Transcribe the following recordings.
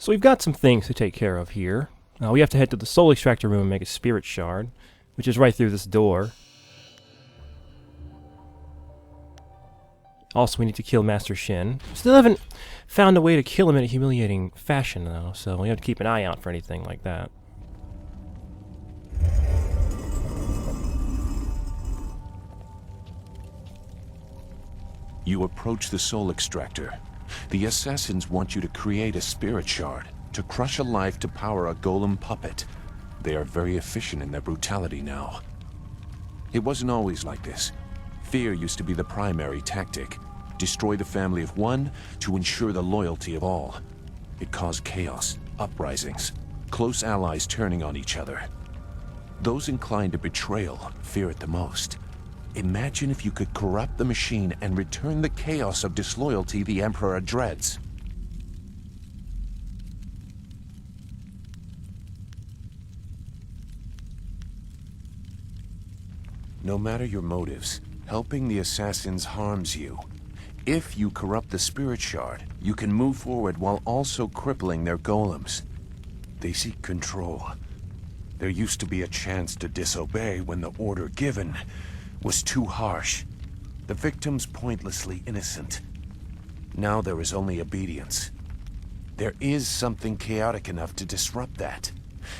So we've got some things to take care of here. We have to head to the soul extractor room and make a spirit shard, which is right through this door. Also, we need to kill Master Shin. Still haven't found a way to kill him in a humiliating fashion, though, so we have to keep an eye out for anything like that. You approach the soul extractor. The assassins want you to create a spirit shard, to crush a life to power a golem puppet. They are very efficient in their brutality now. It wasn't always like this. Fear used to be the primary tactic. Destroy the family of one to ensure the loyalty of all. It caused chaos, uprisings, close allies turning on each other. Those inclined to betrayal fear it the most. Imagine if you could corrupt the machine and return the chaos of disloyalty the Emperor dreads. No matter your motives, helping the assassins harms you. If you corrupt the spirit shard, you can move forward while also crippling their golems. They seek control. There used to be a chance to disobey when the order given was too harsh. The victims pointlessly innocent. Now there is only obedience. There is something chaotic enough to disrupt that.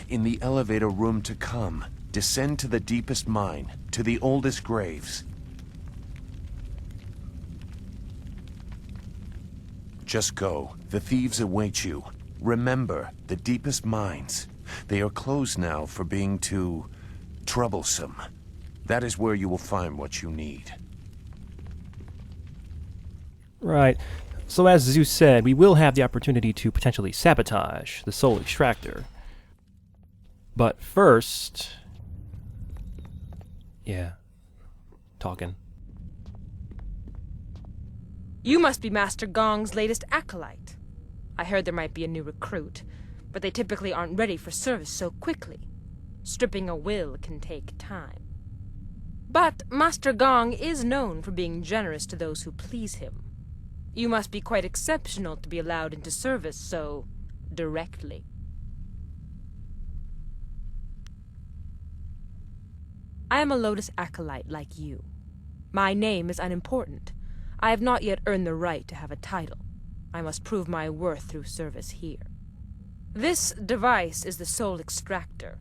In the elevator room to come, descend to the deepest mine, to the oldest graves. Just go. The thieves await you. Remember, the deepest mines. They are closed now for being too troublesome. That is where you will find what you need. Right. So as Zeus said, we will have the opportunity to potentially sabotage the soul extractor. But first... yeah. Talking. You must be Master Gong's latest acolyte. I heard there might be a new recruit, but they typically aren't ready for service so quickly. Stripping a will can take time. But Master Gong is known for being generous to those who please him. You must be quite exceptional to be allowed into service so directly. I am a Lotus acolyte like you. My name is unimportant. I have not yet earned the right to have a title. I must prove my worth through service here. This device is the soul extractor.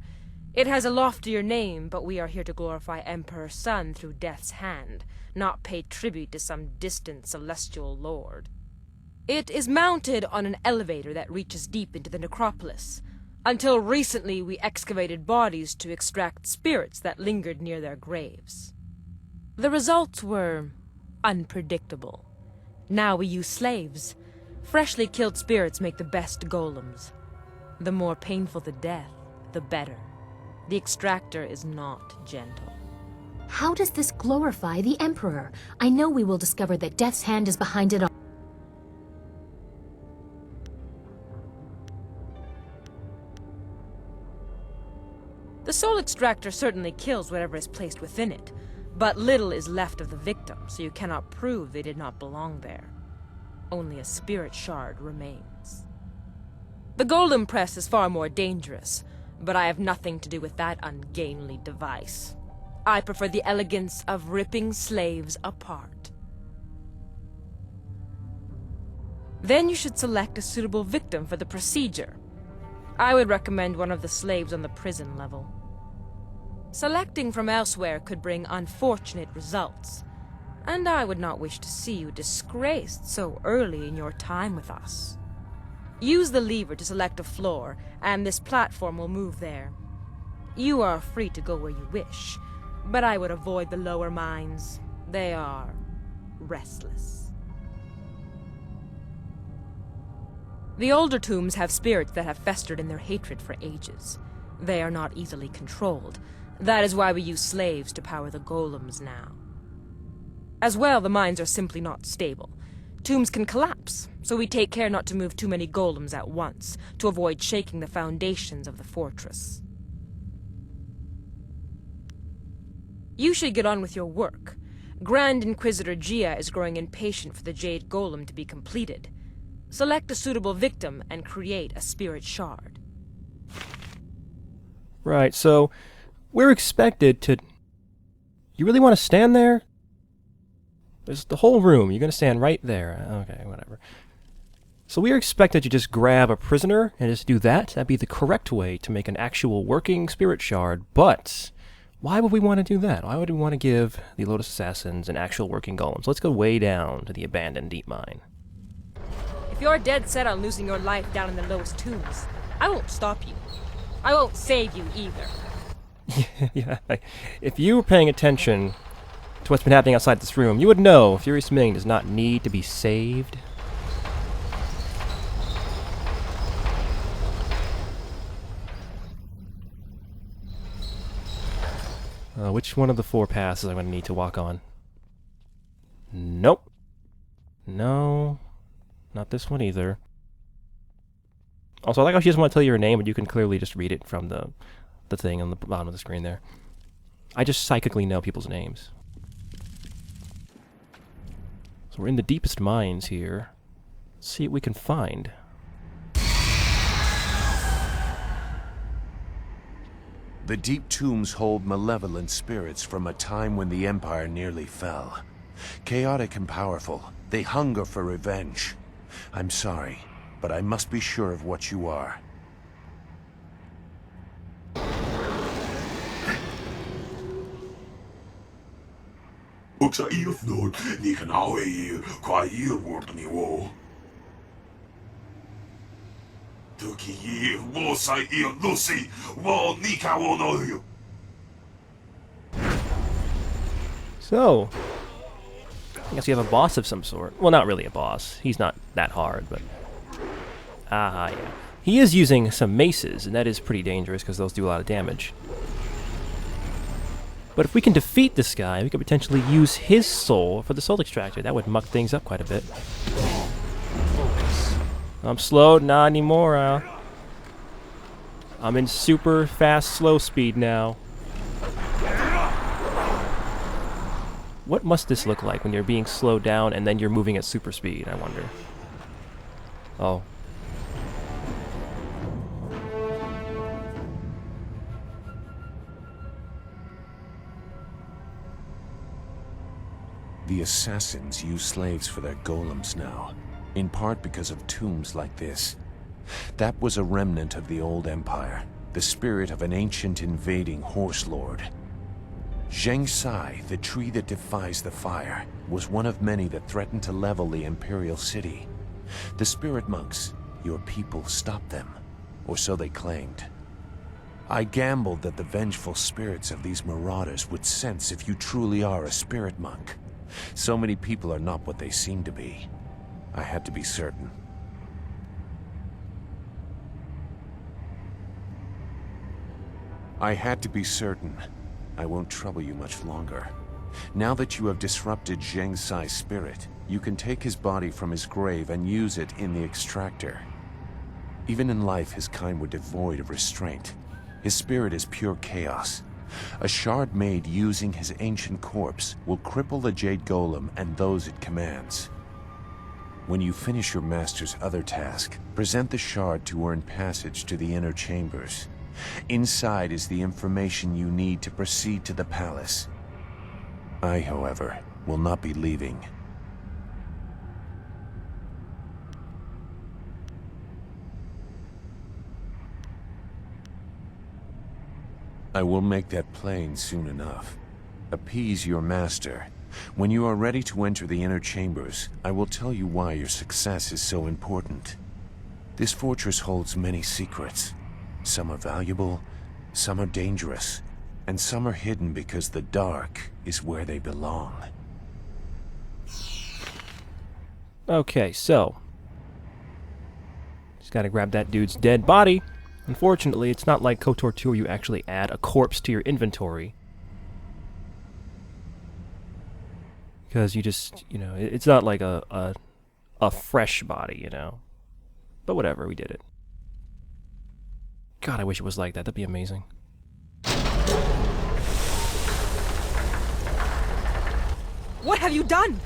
It has a loftier name, but we are here to glorify Emperor Sun through death's hand, not pay tribute to some distant celestial lord. It is mounted on an elevator that reaches deep into the necropolis. Until recently, we excavated bodies to extract spirits that lingered near their graves. The results were unpredictable. Now we use slaves. Freshly killed spirits make the best golems. The more painful the death, the better. The extractor is not gentle. How does this glorify the Emperor? I know we will discover that Death's hand is behind it all. The soul extractor certainly kills whatever is placed within it, but little is left of the victim, so you cannot prove they did not belong there. Only a spirit shard remains. The golem press is far more dangerous, but I have nothing to do with that ungainly device. I prefer the elegance of ripping slaves apart. Then you should select a suitable victim for the procedure. I would recommend one of the slaves on the prison level. Selecting from elsewhere could bring unfortunate results, and I would not wish to see you disgraced so early in your time with us. Use the lever to select a floor, and this platform will move there. You are free to go where you wish, but I would avoid the lower mines. They are restless. The older tombs have spirits that have festered in their hatred for ages. They are not easily controlled. That is why we use slaves to power the golems now. As well, the mines are simply not stable. Tombs can collapse, so we take care not to move too many golems at once, to avoid shaking the foundations of the fortress. You should get on with your work. Grand Inquisitor Gia is growing impatient for the Jade Golem to be completed. Select a suitable victim and create a spirit shard. Right, so we're expected to... You really want to stand there? There's the whole room. You're going to stand right there. Okay, whatever. So we are expected to just grab a prisoner and just do that. That'd be the correct way to make an actual working spirit shard. But why would we want to do that? Why would we want to give the Lotus Assassins an actual working golem? So let's go way down to the abandoned deep mine. If you're dead set on losing your life down in the lowest tombs, I won't stop you. I won't save you either. Yeah, if you were paying attention to what's been happening outside this room, you would know Furious Ming does not need to be saved. Which one of the 4 paths am I going to need to walk on? Nope. No. Not this one either. Also, I like how she doesn't want to tell you her name, but you can clearly just read it from the thing on the bottom of the screen there. I just psychically know people's names. So we're in the deepest mines here. Let's see what we can find. The deep tombs hold malevolent spirits from a time when the Empire nearly fell. Chaotic and powerful, they hunger for revenge. I'm sorry, but I must be sure of what you are. So, I guess you have a boss of some sort. Well, not really a boss. He's not that hard, but... yeah. He is using some maces, and that is pretty dangerous because those do a lot of damage. But if we can defeat this guy, we could potentially use his soul for the soul extractor. That would muck things up quite a bit. I'm slowed, not anymore. I'm in super fast slow speed now. What must this look like when you're being slowed down and then you're moving at super speed, I wonder? Oh. The assassins use slaves for their golems now, in part because of tombs like this. That was a remnant of the old empire, the spirit of an ancient invading horse lord. Zheng Sai, the tree that defies the fire, was one of many that threatened to level the imperial city. The spirit monks, your people, stopped them, or so they claimed. I gambled that the vengeful spirits of these marauders would sense if you truly are a spirit monk. So many people are not what they seem to be. I had to be certain. I won't trouble you much longer. Now that you have disrupted Zheng Sai's spirit, you can take his body from his grave and use it in the extractor. Even in life, his kind were devoid of restraint. His spirit is pure chaos. A shard made using his ancient corpse will cripple the Jade Golem and those it commands. When you finish your master's other task, present the shard to earn passage to the inner chambers. Inside is the information you need to proceed to the palace. I, however, will not be leaving. I will make that plain soon enough. Appease your master. When you are ready to enter the inner chambers, I will tell you why your success is so important. This fortress holds many secrets. Some are valuable, some are dangerous, and some are hidden because the dark is where they belong. Okay, so... just gotta grab that dude's dead body. Unfortunately, it's not like KOTOR 2 where you actually add a corpse to your inventory. Because you just, you know, it's not like a fresh body, you know. But whatever, we did it. God, I wish it was like that. That'd be amazing. What have you done?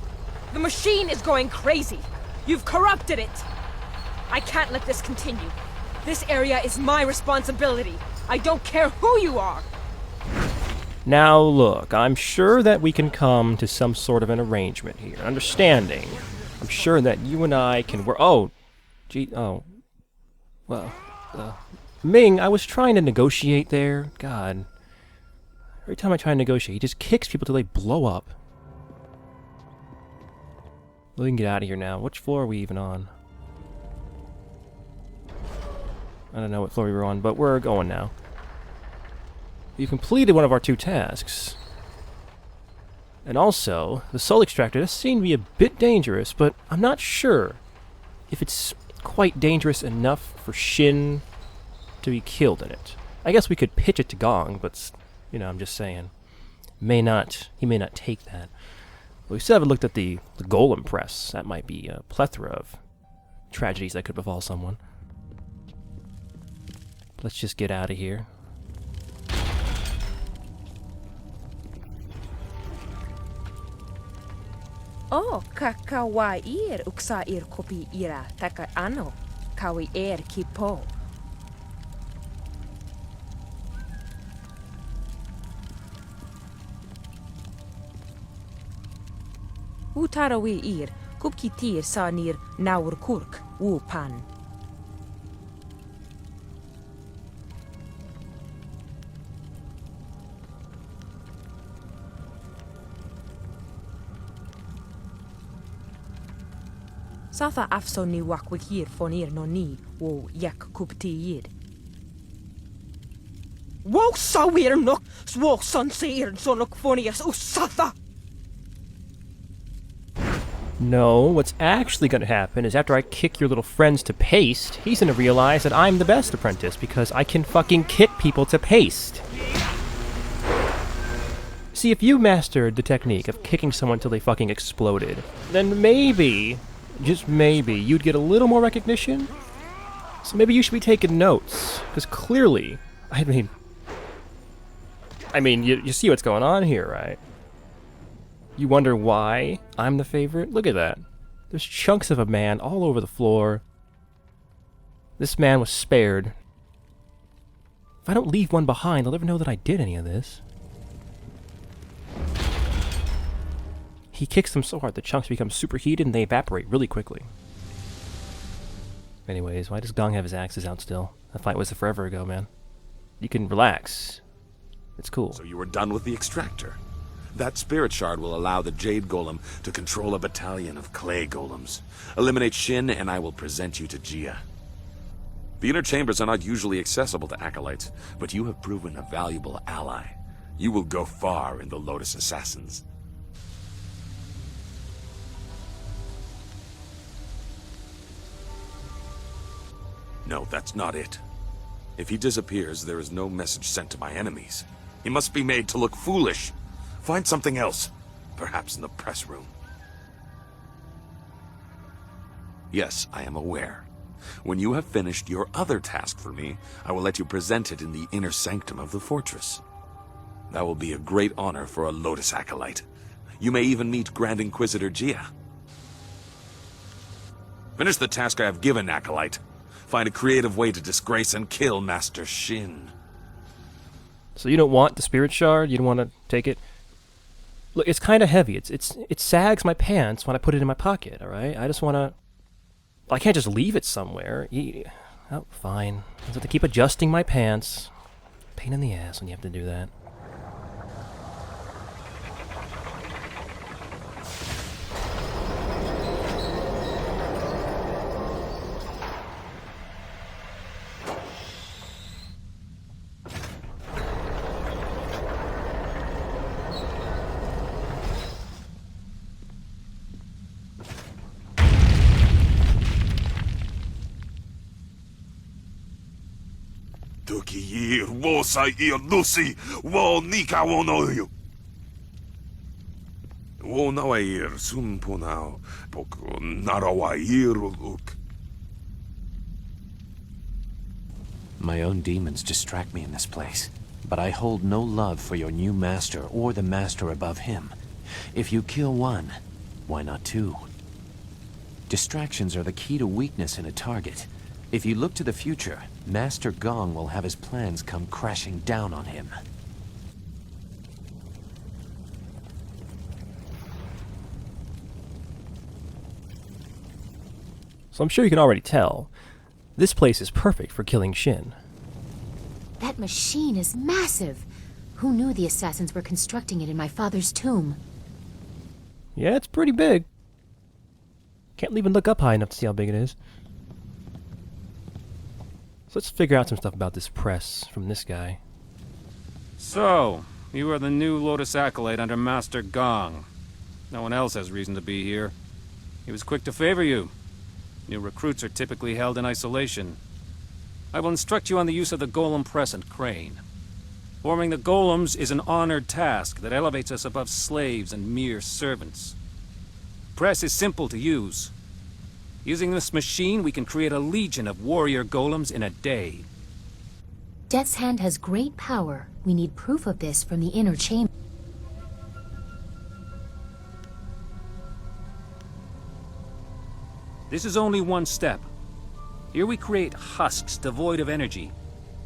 The machine is going crazy. You've corrupted it. I can't let this continue. This area is my responsibility. I don't care who you are. Now look, I'm sure that we can come to some sort of an arrangement here, an understanding. I'm sure that you and I can work. Oh, gee, oh, well, Ming, I was trying to negotiate there. God, every time I try to negotiate, he just kicks people till they blow up. We can get out of here now. Which floor are we even on? I don't know what floor we were on, but we're going now. You completed one of our 2 tasks. And also, the soul extractor does seem to be a bit dangerous, but I'm not sure if it's quite dangerous enough for Shin to be killed in it. I guess we could pitch it to Gong, but, you know, I'm just saying. He may not take that. We still haven't looked at the golem press. That might be a plethora of tragedies that could befall someone. Let's just get out of here. Oh, kakawair uksair kopi ira taka ano. Kawi kipo. Utarawi ir, kupkitir sanir naur kurk, pan. Satha afsoni wakwikir fonir noni wo yak kuptiyid. Wo sawir nok swok sonseir sonok fonias usatha. No, what's actually going to happen is after I kick your little friends to paste, he's going to realize that I'm the best apprentice because I can fucking kick people to paste. See, if you mastered the technique of kicking someone till they fucking exploded, then maybe, just maybe, you'd get a little more recognition. So maybe you should be taking notes, because clearly, I mean, you see what's going on here, right? You wonder why I'm the favorite? Look at that. There's chunks of a man all over the floor. This man was spared. If I don't leave one behind, they'll never know that I did any of this. He kicks them so hard the chunks become superheated and they evaporate really quickly. Anyways, why does Gong have his axes out still? That fight was forever ago, man. You can relax. It's cool. So you were done with the extractor. That spirit shard will allow the Jade Golem to control a battalion of clay golems. Eliminate Shin and I will present you to Jia. The inner chambers are not usually accessible to acolytes, but you have proven a valuable ally. You will go far in the Lotus Assassins. No, that's not it. If he disappears, there is no message sent to my enemies. He must be made to look foolish. Find something else. Perhaps in the press room. Yes, I am aware. When you have finished your other task for me, I will let you present it in the inner sanctum of the fortress. That will be a great honor for a Lotus acolyte. You may even meet Grand Inquisitor Jia. Finish the task I have given, acolyte. Find a creative way to disgrace and kill Master Shin. So you don't want the spirit shard? You don't want to take it? Look, it's kind of heavy. It sags my pants when I put it in my pocket, alright? I just want to... I can't just leave it somewhere. Oh, fine. I have to keep adjusting my pants. Pain in the ass when you have to do that. Tukiyir wo sayin lucy wo nika wo noyu. Wo nawair sunpunao poko narawair look. My own demons distract me in this place, but I hold no love for your new master or the master above him. If you kill one, why not two? Distractions are the key to weakness in a target. If you look to the future, Master Gong will have his plans come crashing down on him. So I'm sure you can already tell, this place is perfect for killing Shin. That machine is massive. Who knew the assassins were constructing it in my father's tomb? Yeah, it's pretty big. Can't even look up high enough to see how big it is. So let's figure out some stuff about this press from this guy. So, you are the new Lotus Acolyte under Master Gong. No one else has reason to be here. He was quick to favor you. New recruits are typically held in isolation. I will instruct you on the use of the golem press and crane. Forming the golems is an honored task that elevates us above slaves and mere servants. Press is simple to use. Using this machine, we can create a legion of warrior golems in a day. Death's Hand has great power. We need proof of this from the inner chamber. This is only one step. Here we create husks devoid of energy.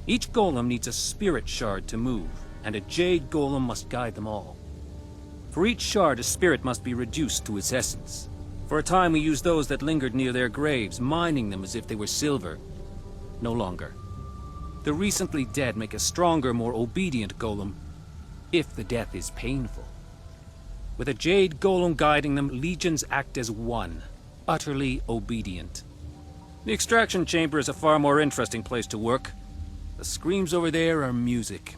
Each golem needs a spirit shard to move, and a Jade golem must guide them all. For each shard, a spirit must be reduced to its essence. For a time we used those that lingered near their graves, mining them as if they were silver. No longer. The recently dead make a stronger, more obedient golem, if the death is painful. With a Jade golem guiding them, legions act as one, utterly obedient. The extraction chamber is a far more interesting place to work. The screams over there are music.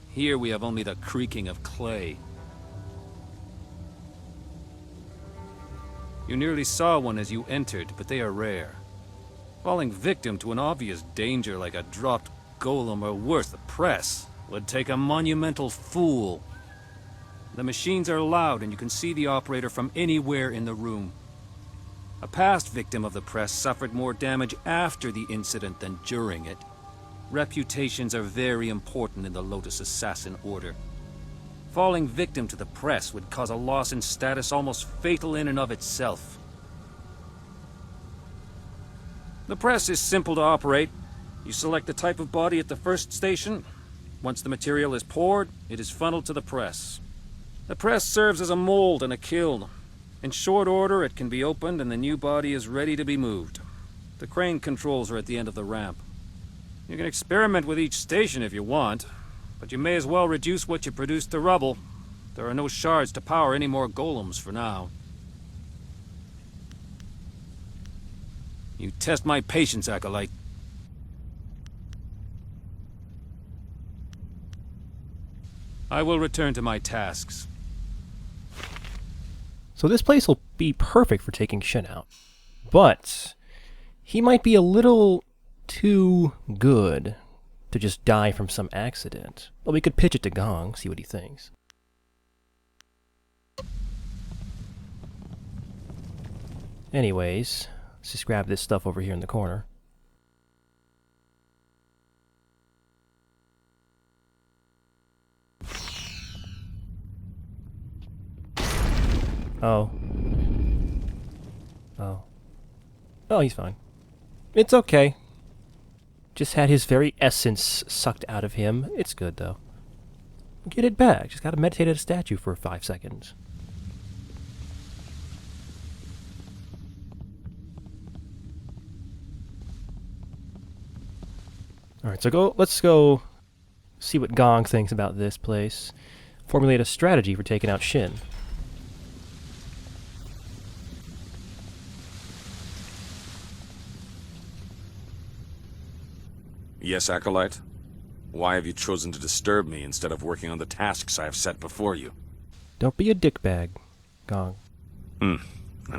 Here we have only the creaking of clay. You nearly saw one as you entered, but they are rare. Falling victim to an obvious danger like a dropped golem or worse, the press, would take a monumental fool. The machines are loud and you can see the operator from anywhere in the room. A past victim of the press suffered more damage after the incident than during it. Reputations are very important in the Lotus Assassin order. Falling victim to the press would cause a loss in status almost fatal in and of itself. The press is simple to operate. You select the type of body at the first station. Once the material is poured, it is funneled to the press. The press serves as a mold and a kiln. In short order, it can be opened and the new body is ready to be moved. The crane controls are at the end of the ramp. You can experiment with each station if you want, but you may as well reduce what you produce to rubble. There are no shards to power any more golems for now. You test my patience, Acolyte. I will return to my tasks. So this place will be perfect for taking Shin out. But he might be a little too good to just die from some accident. But we could pitch it to Gong, see what he thinks. Anyways, let's just grab this stuff over here in the corner. Oh. Oh. Oh, he's fine. It's okay. Just had his very essence sucked out of him. It's good, though. Get it back. Just gotta meditate at a statue for 5 seconds. Alright, so let's go see what Gong thinks about this place. Formulate a strategy for taking out Shin. Yes, Acolyte? Why have you chosen to disturb me instead of working on the tasks I have set before you? Don't be a dickbag, Gong. An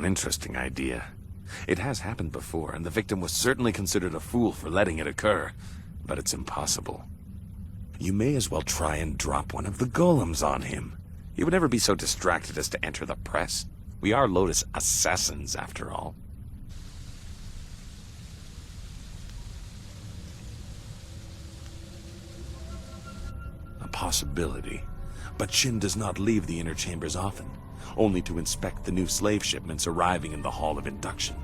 interesting idea. It has happened before, and the victim was certainly considered a fool for letting it occur. But it's impossible. You may as well try and drop one of the golems on him. He would never be so distracted as to enter the press. We are Lotus Assassins, after all. Possibility. But Shin does not leave the inner chambers often, only to inspect the new slave shipments arriving in the Hall of Induction.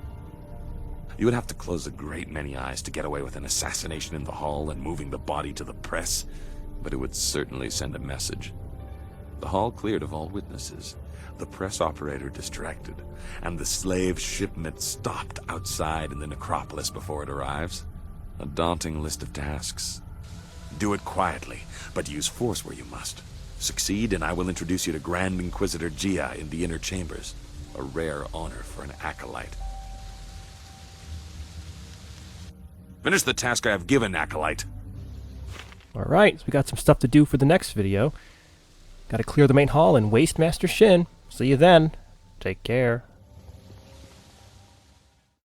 You would have to close a great many eyes to get away with an assassination in the hall and moving the body to the press, but it would certainly send a message. The hall cleared of all witnesses, the press operator distracted, and the slave shipment stopped outside in the necropolis before it arrives. A daunting list of tasks. Do it quietly, but use force where you must. Succeed, and I will introduce you to Grand Inquisitor Gia in the inner chambers. A rare honor for an acolyte. Finish the task I have given, acolyte. Alright, so we got some stuff to do for the next video. Gotta clear the main hall and waste Master Shin. See you then. Take care.